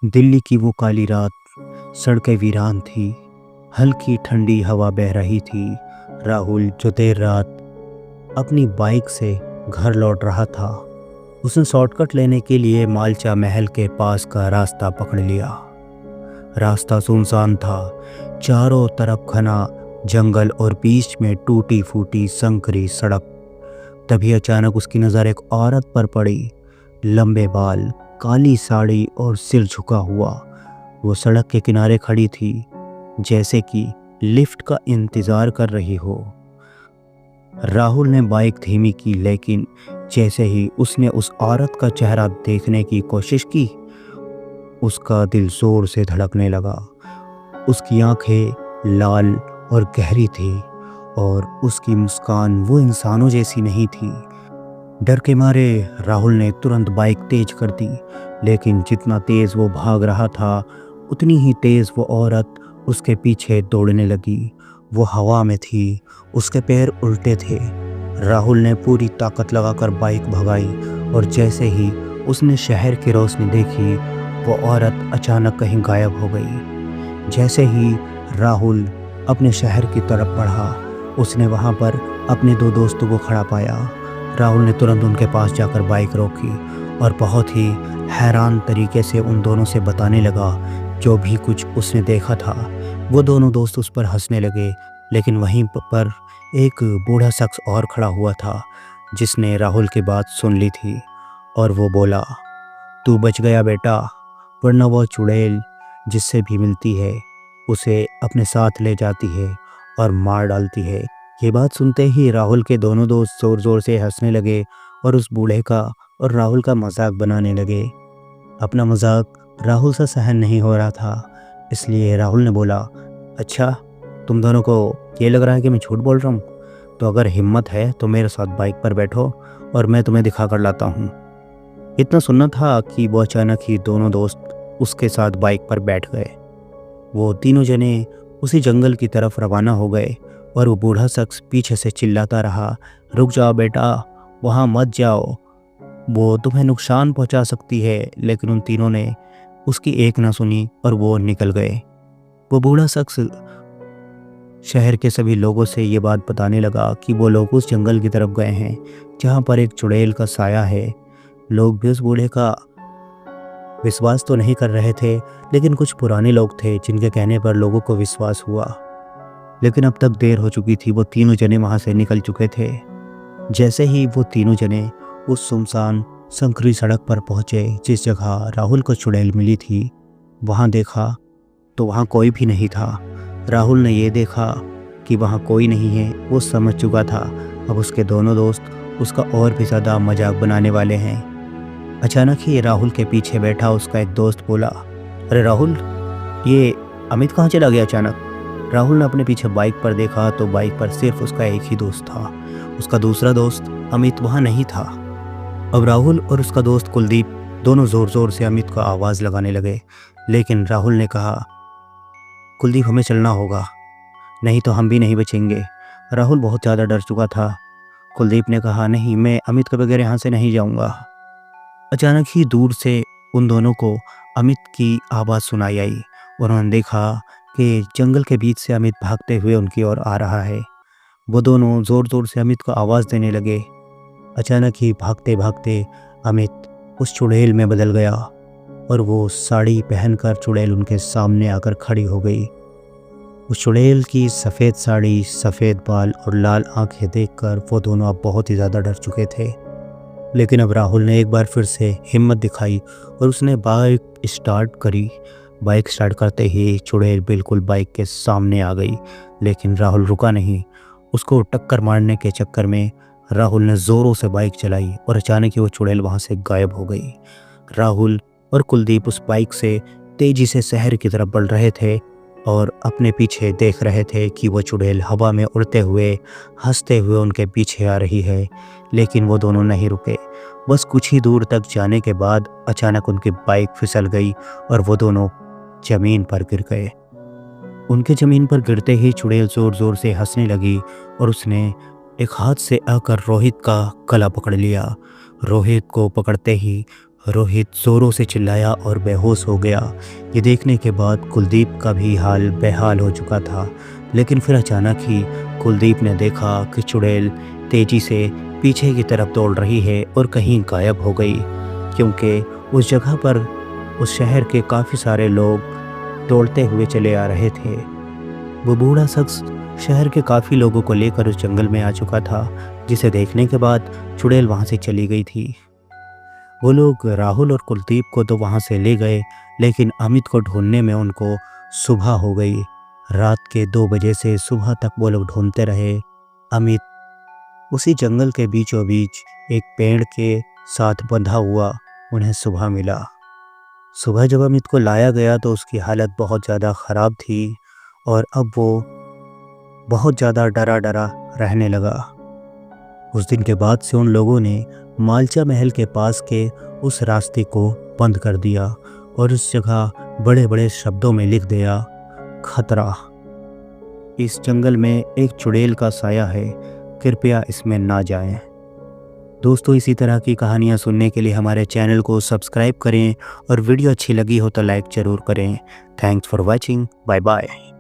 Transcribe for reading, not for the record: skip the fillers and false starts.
दिल्ली की वो काली रात, सड़कें वीरान थी, हल्की ठंडी हवा बह रही थी। राहुल जो देर रात अपनी बाइक से घर लौट रहा था, उसने शॉर्टकट लेने के लिए मालचा महल के पास का रास्ता पकड़ लिया। रास्ता सुनसान था, चारों तरफ घना जंगल और बीच में टूटी फूटी संकरी सड़क। तभी अचानक उसकी नज़र एक औरत पर पड़ी। लंबे बाल, काली साड़ी और सिर झुका हुआ वो सड़क के किनारे खड़ी थी, जैसे कि लिफ्ट का इंतज़ार कर रही हो। राहुल ने बाइक धीमी की, लेकिन जैसे ही उसने उस औरत का चेहरा देखने की कोशिश की, उसका दिल जोर से धड़कने लगा। उसकी आंखें लाल और गहरी थी और उसकी मुस्कान वो इंसानों जैसी नहीं थी। डर के मारे राहुल ने तुरंत बाइक तेज कर दी, लेकिन जितना तेज वो भाग रहा था, उतनी ही तेज वो औरत उसके पीछे दौड़ने लगी। वो हवा में थी, उसके पैर उल्टे थे। राहुल ने पूरी ताकत लगाकर बाइक भगाई और जैसे ही उसने शहर की रोशनी देखी, वो औरत अचानक कहीं गायब हो गई। जैसे ही राहुल अपने शहर की तरफ बढ़ा, उसने वहाँ पर अपने दो दोस्तों को खड़ा पाया। राहुल ने तुरंत उनके पास जाकर बाइक रोकी और बहुत ही हैरान तरीके से उन दोनों से बताने लगा जो भी कुछ उसने देखा था। वो दोनों दोस्त उस पर हंसने लगे, लेकिन वहीं पर एक बूढ़ा शख्स और खड़ा हुआ था, जिसने राहुल की बात सुन ली थी और वो बोला, तू बच गया बेटा, वरना वो चुड़ैल जिससे भी मिलती है उसे अपने साथ ले जाती है और मार डालती है। ये बात सुनते ही राहुल के दोनों दोस्त ज़ोर ज़ोर से हंसने लगे और उस बूढ़े का और राहुल का मजाक बनाने लगे। अपना मजाक राहुल से सहन नहीं हो रहा था, इसलिए राहुल ने बोला, अच्छा तुम दोनों को ये लग रहा है कि मैं झूठ बोल रहा हूँ? तो अगर हिम्मत है तो मेरे साथ बाइक पर बैठो और मैं तुम्हें दिखा कर लाता हूँ। इतना सुनना था कि वो अचानक ही दोनों दोस्त उसके साथ बाइक पर बैठ गए। वो तीनों जने उसी जंगल की तरफ रवाना हो गए और वो बूढ़ा शख्स पीछे से चिल्लाता रहा, रुक जाओ बेटा, वहाँ मत जाओ, वो तुम्हें नुकसान पहुँचा सकती है। लेकिन उन तीनों ने उसकी एक ना सुनी और वो निकल गए। वो बूढ़ा शख्स शहर के सभी लोगों से ये बात बताने लगा कि वो लोग उस जंगल की तरफ गए हैं जहाँ पर एक चुड़ैल का साया है। लोग भी उस बूढ़े का विश्वास तो नहीं कर रहे थे, लेकिन कुछ पुराने लोग थे जिनके कहने पर लोगों को विश्वास हुआ। लेकिन अब तक देर हो चुकी थी, वो तीनों जने वहाँ से निकल चुके थे। जैसे ही वो तीनों जने उस सुनसान संकरी सड़क पर पहुँचे जिस जगह राहुल को चुड़ैल मिली थी, वहाँ देखा तो वहाँ कोई भी नहीं था। राहुल ने ये देखा कि वहाँ कोई नहीं है, वो समझ चुका था अब उसके दोनों दोस्त उसका और भी ज़्यादा मजाक बनाने वाले हैं। अचानक ही राहुल के पीछे बैठा उसका एक दोस्त बोला, अरे राहुल, ये अमित कहाँ चला गया अचानक? राहुल ने अपने पीछे बाइक पर देखा तो बाइक पर सिर्फ उसका एक ही दोस्त था। उसका दूसरा दोस्त अमित वहाँ नहीं था। अब राहुल और उसका दोस्त कुलदीप दोनों ज़ोर ज़ोर से अमित का आवाज़ लगाने लगे, लेकिन राहुल ने कहा, कुलदीप हमें चलना होगा, नहीं तो हम भी नहीं बचेंगे। राहुल बहुत ज़्यादा डर चुका था। कुलदीप ने कहा, नहीं, मैं अमित के बगैर यहाँ से नहीं जाऊँगा। अचानक ही दूर से उन दोनों को अमित की आवाज़ सुनाई आई और उन्होंने देखा कि जंगल के बीच से अमित भागते हुए उनकी ओर आ रहा है। वो दोनों ज़ोर ज़ोर से अमित को आवाज़ देने लगे। अचानक ही भागते भागते अमित उस चुड़ैल में बदल गया और वो साड़ी पहनकर चुड़ैल उनके सामने आकर खड़ी हो गई। उस चुड़ैल की सफ़ेद साड़ी, सफ़ेद बाल और लाल आंखें देखकर वो दोनों अब बहुत ही ज़्यादा डर चुके थे। लेकिन अब राहुल ने एक बार फिर से हिम्मत दिखाई और उसने बाइक स्टार्ट करी। बाइक स्टार्ट करते ही चुड़ैल बिल्कुल बाइक के सामने आ गई, लेकिन राहुल रुका नहीं। उसको टक्कर मारने के चक्कर में राहुल ने ज़ोरों से बाइक चलाई और अचानक ही वो चुड़ैल वहाँ से गायब हो गई। राहुल और कुलदीप उस बाइक से तेज़ी से शहर की तरफ बढ़ रहे थे और अपने पीछे देख रहे थे कि वो चुड़ैल हवा में उड़ते हुए, हंसते हुए उनके पीछे आ रही है। लेकिन वो दोनों नहीं रुके। बस कुछ ही दूर तक जाने के बाद अचानक उनकी बाइक फिसल गई और वो दोनों ज़मीन पर गिर गए। उनके ज़मीन पर गिरते ही चुड़ैल ज़ोर ज़ोर से हंसने लगी और उसने एक हाथ से आकर रोहित का गला पकड़ लिया। रोहित को पकड़ते ही रोहित जोरों से चिल्लाया और बेहोश हो गया। ये देखने के बाद कुलदीप का भी हाल बेहाल हो चुका था। लेकिन फिर अचानक ही कुलदीप ने देखा कि चुड़ैल तेजी से पीछे की तरफ दौड़ रही है और कहीं गायब हो गई, क्योंकि उस जगह पर उस शहर के काफ़ी सारे लोग दौड़ते हुए चले आ रहे थे। वो बूढ़ा शख्स शहर के काफ़ी लोगों को लेकर उस जंगल में आ चुका था, जिसे देखने के बाद चुड़ैल वहाँ से चली गई थी। वो लोग राहुल और कुलदीप को तो वहाँ से ले गए, लेकिन अमित को ढूंढने में उनको सुबह हो गई। रात के 2 बजे से सुबह तक वो लोग ढूंढते रहे। अमित उसी जंगल के बीचों बीच एक पेड़ के साथ बंधा हुआ उन्हें सुबह मिला। सुबह जब अमित को लाया गया तो उसकी हालत बहुत ज़्यादा ख़राब थी और अब वो बहुत ज़्यादा डरा डरा रहने लगा। उस दिन के बाद से उन लोगों ने मालचा महल के पास के उस रास्ते को बंद कर दिया और उस जगह बड़े बड़े शब्दों में लिख दिया, खतरा। इस जंगल में एक चुड़ैल का साया है, कृपया इसमें ना जाएं। दोस्तों, इसी तरह की कहानियाँ सुनने के लिए हमारे चैनल को सब्सक्राइब करें और वीडियो अच्छी लगी हो तो लाइक ज़रूर करें। Thanks for watching. Bye bye.